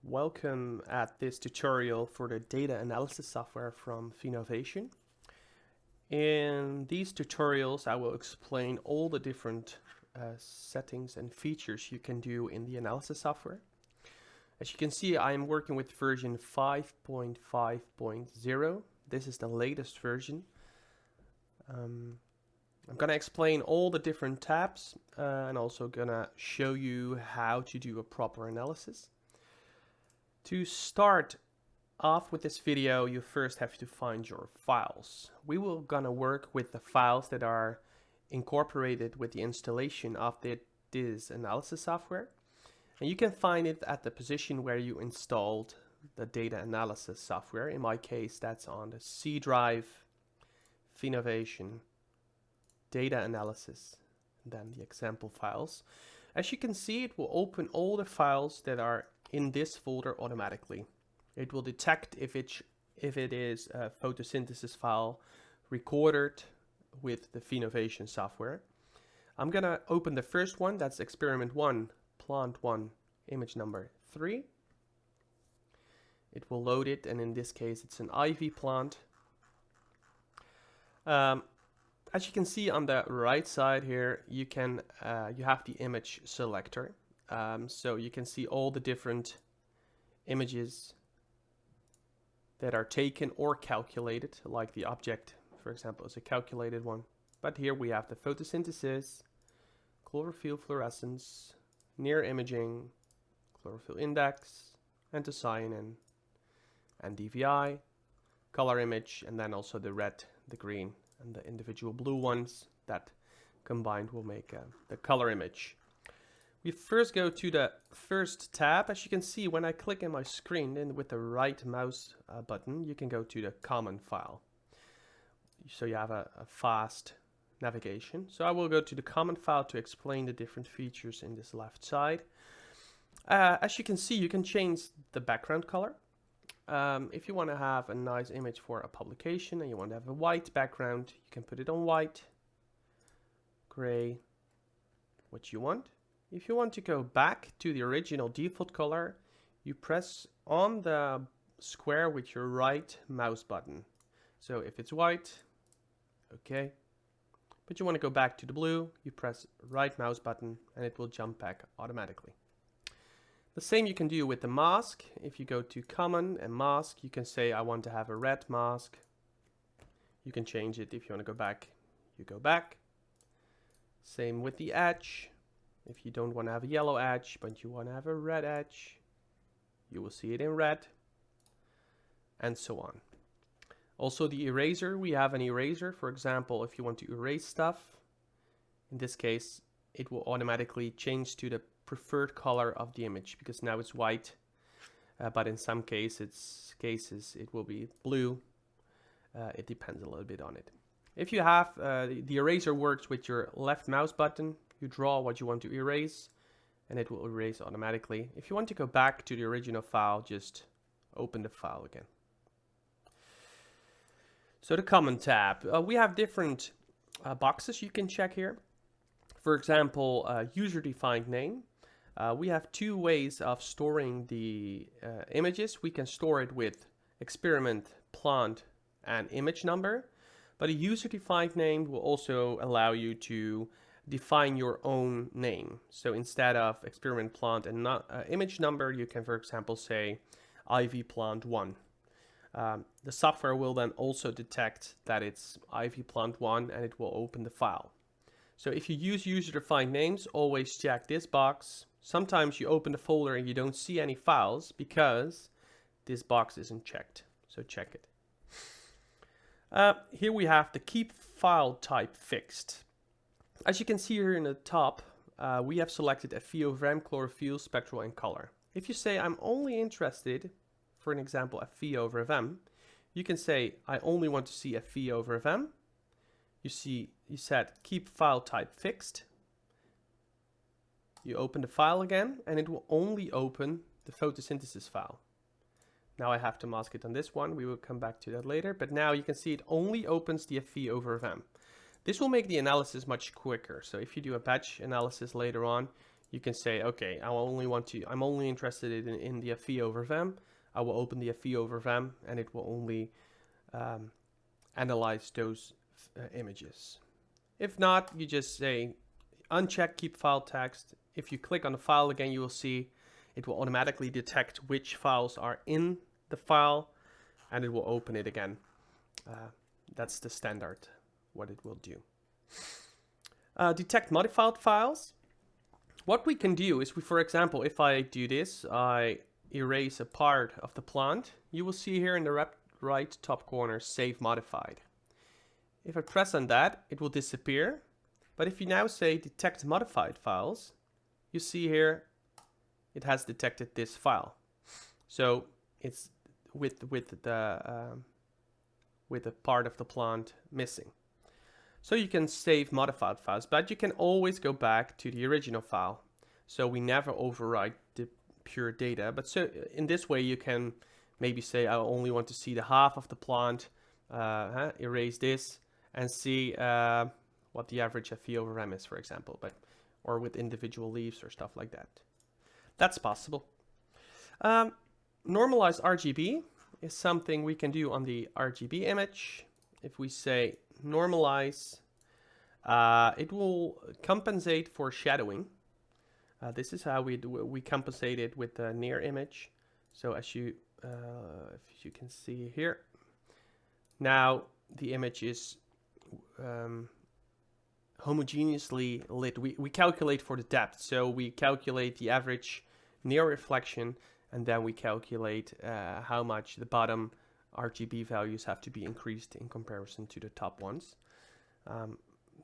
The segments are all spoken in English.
Welcome at this tutorial for the data analysis software from PhenoVation. In these tutorials, I will explain all the different settings and features you can do in the analysis software. As you can see, I am working with version 5.5.0. This is the latest version. I'm going to explain all the different tabs and also going to show you how to do a proper analysis. To start off with this video, you first have to find your files. We will gonna work with the files that are incorporated with the installation of this analysis software. And you can find it at the position where you installed the data analysis software. In my case, that's on the C drive, PhenoVation, data analysis, and then the example files. As you can see, it will open all the files that are in this folder automatically. It will detect if it is a photosynthesis file recorded with the PhenoVation software. I'm gonna open the first one, that's experiment 1, plant 1, image number 3. It will load it, and in this case it's an ivy plant. As you can see on the right side here, you have the image selector. So you can see all the different images that are taken or calculated, like the object, for example, is a calculated one. But here we have the photosynthesis, chlorophyll fluorescence, near imaging, chlorophyll index, anthocyanin, and DVI, color image, and then also the red, the green, and the individual blue ones that combined will make the color image. We first go to the first tab. As you can see, when I click in my screen, then with the right mouse button, you can go to the common file. So you have a fast navigation. So I will go to the common file to explain the different features in this left side. As you can see, you can change the background color. If you want to have a nice image for a publication and you want to have a white background, you can put it on white, gray, what you want. If you want to go back to the original default color, you press on the square with your right mouse button. So if it's white, okay. But you want to go back to the blue, you press right mouse button and it will jump back automatically. The same you can do with the mask. If you go to common and mask, you can say I want to have a red mask. You can change it. If you want to go back, you go back. Same with the edge. If you don't want to have a yellow edge, but you want to have a red edge, you will see it in red, and so on. Also the eraser, we have an eraser. For example, if you want to erase stuff, in this case, it will automatically change to the preferred color of the image, because now it's white, but in some cases it will be blue. It depends a little bit on it. If you have, the eraser works with your left mouse button. You draw what you want to erase and it will erase automatically. If you want to go back to the original file, just open the file again. So the common tab, we have different boxes you can check here. For example, user-defined name. We have two ways of storing the images. We can store it with experiment, plant, and image number. But a user-defined name will also allow you to define your own name. So instead of experiment plant and image number, you can, for example, say ivy plant 1. The software will then also detect that it's ivy plant 1 and it will open the file. So if you use user-defined names, always check this box. Sometimes you open the folder and you don't see any files because this box isn't checked. So check it. Here we have the keep file type fixed. As you can see here in the top, we have selected a phi over m, chlorophyll, spectral, and color. If you say I'm only interested, for an example, a phi over m, you can say I only want to see a phi over m. You set keep file type fixed. You open the file again and it will only open the photosynthesis file. Now I have to mask it on this one. We will come back to that later, but now you can see it only opens the phi over m. This will make the analysis much quicker. So if you do a batch analysis later on, You can say, okay, I'm only interested in the FE over VEM. I will open the FE over VEM, and it will only analyze those images. If not, you just say uncheck keep file text. If you click on the file again, you will see it will automatically detect which files are in the file, and it will open it again. That's the standard, what it will do. Detect modified files. What we can do is, for example, if I do this, I erase a part of the plant, you will see here in the right top corner, save modified. If I press on that, it will disappear. But if you now say detect modified files, you see here, it has detected this file. So it's with the part of the plant missing. So you can save modified files, but you can always go back to the original file. So we never overwrite the pure data. But so in this way, you can maybe say, I only want to see the half of the plant, erase this, and see what the average FE over VEM is, for example, or with individual leaves or stuff like that. That's possible. Normalize RGB is something we can do on the RGB image. If we say normalize, it will compensate for shadowing. This is how we compensate it with the near image. So as if you can see here, now the image is homogeneously lit. We calculate for the depth, so we calculate the average near reflection, and then we calculate how much the bottom RGB values have to be increased in comparison to the top ones.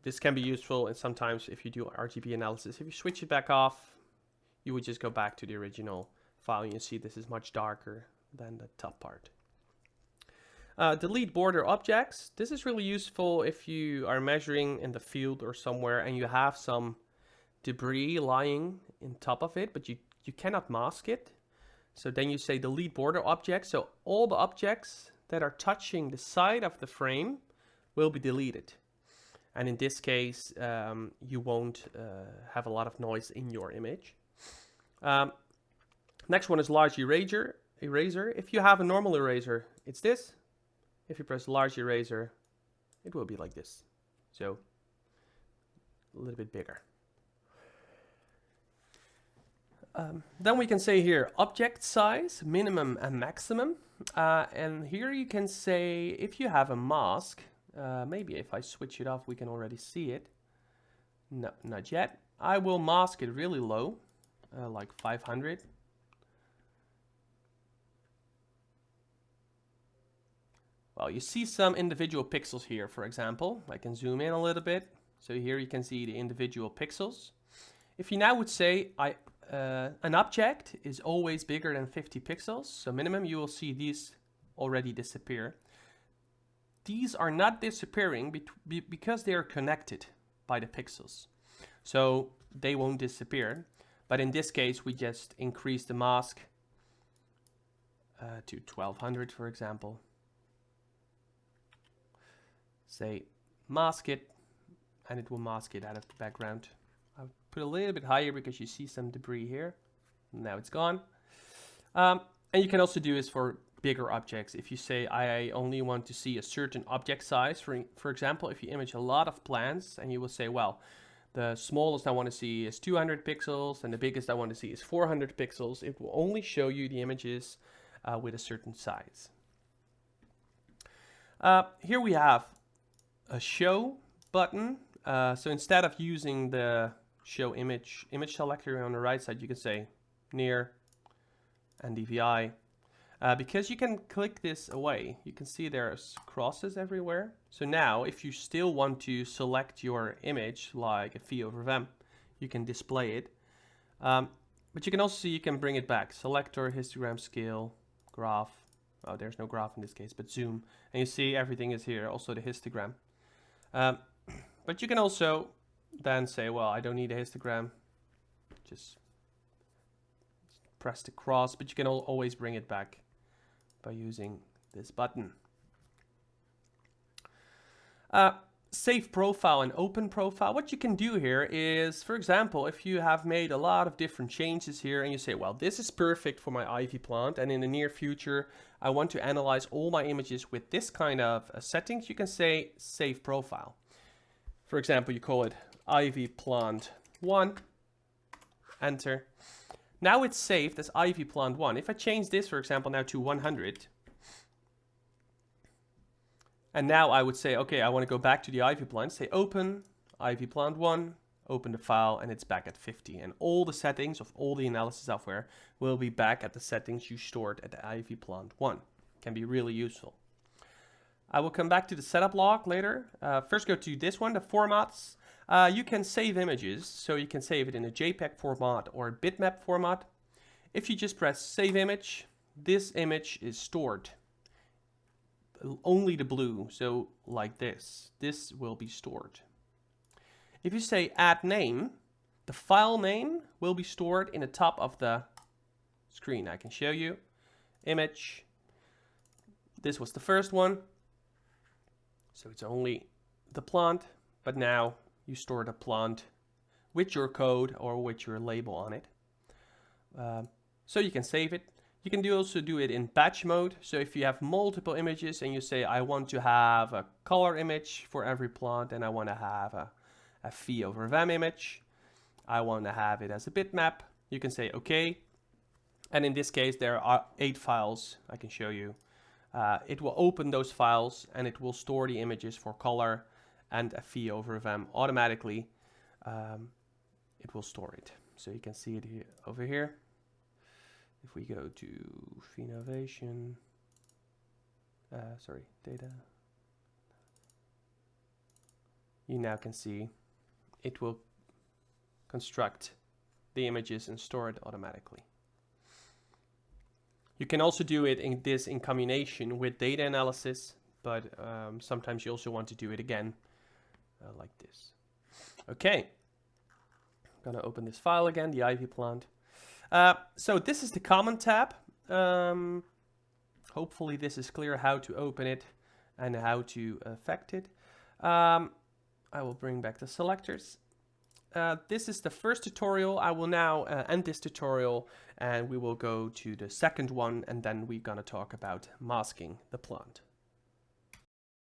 This can be useful, and sometimes if you do RGB analysis, if you switch it back off, you would just go back to the original file, and you see this is much darker than the top part. Delete border objects. This is really useful if you are measuring in the field or somewhere and you have some debris lying in top of it, but you cannot mask it. So then you say delete border objects. So all the objects that are touching the side of the frame will be deleted. And in this case, you won't have a lot of noise in your image. Next one is large eraser. If you have a normal eraser, it's this. If you press large eraser, it will be like this. So a little bit bigger. Then we can say here object size, minimum and maximum. And here you can say if you have a mask, maybe if I switch it off, we can already see it. No, not yet. I will mask it really low, like 500. Well, you see some individual pixels here, for example. I can zoom in a little bit. So here you can see the individual pixels. If you now would say an object is always bigger than 50 pixels, so minimum, you will see these already disappear. These are not disappearing because they are connected by the pixels. So they won't disappear. But in this case, we just increase the mask to 1200, for example. Say mask it, and it will mask it out of the background. I'll put a little bit higher because you see some debris here. Now it's gone. And you can also do this for bigger objects. If you say I only want to see a certain object size, for example, if you image a lot of plants and you will say, well, the smallest I want to see is 200 pixels and the biggest I want to see is 400 pixels, it will only show you the images with a certain size. Here we have a show button. So instead of using the show image selector on the right side, you can say near and DVI. Because you can click this away, you can see there's crosses everywhere. So now if you still want to select your image like a FE over VEM, you can display it. But you can also see you can bring it back. Selector, histogram, scale, graph. Oh, there's no graph in this case, but zoom. And you see everything is here, also the histogram. But you can also then say, well, I don't need a histogram. Just press the cross, but you can always bring it back by using this button. save profile and open profile, what you can do here is, for example, if you have made a lot of different changes here and you say, well, this is perfect for my ivy plant, and in the near future, I want to analyze all my images with this kind of settings, you can say save profile. For example, you call it ivy plant 1, enter. Now it's saved as ivy plant 1. If I change this, for example, now to 100, and now I would say, okay, I want to go back to the ivy plant, say open, ivy plant 1, open the file, and it's back at 50. And all the settings of all the analysis software will be back at the settings you stored at the ivy plant 1. Can be really useful. I will come back to the setup log later. First go to this one, the formats. You can save images, so you can save it in a JPEG format or a bitmap format. If you just press save image, this image is stored. Only the blue, so like this. This will be stored. If you say add name, the file name will be stored in the top of the screen. I can show you. Image. This was the first one. So it's only the plant, but now you store the plant with your code or with your label on it. So you can save it. You can also do it in batch mode. So if you have multiple images and you say, I want to have a color image for every plant, and I want to have a phi over vam image, I want to have it as a bitmap, you can say OK. And in this case, there are 8 files I can show you. It will open those files and it will store the images for color and a phi over vam automatically. It will store it. So you can see it here, over here. If we go to PhenoVation, data, you now can see it will construct the images and store it automatically. You can also do it in combination with data analysis, but sometimes you also want to do it again like this. Okay, I'm gonna open this file again, the ivy plant. So this is the common tab. Hopefully this is clear how to open it and how to affect it. I will bring back the selectors. This is the first tutorial. I will now end this tutorial and we will go to the second one, and then we're gonna talk about masking the plant.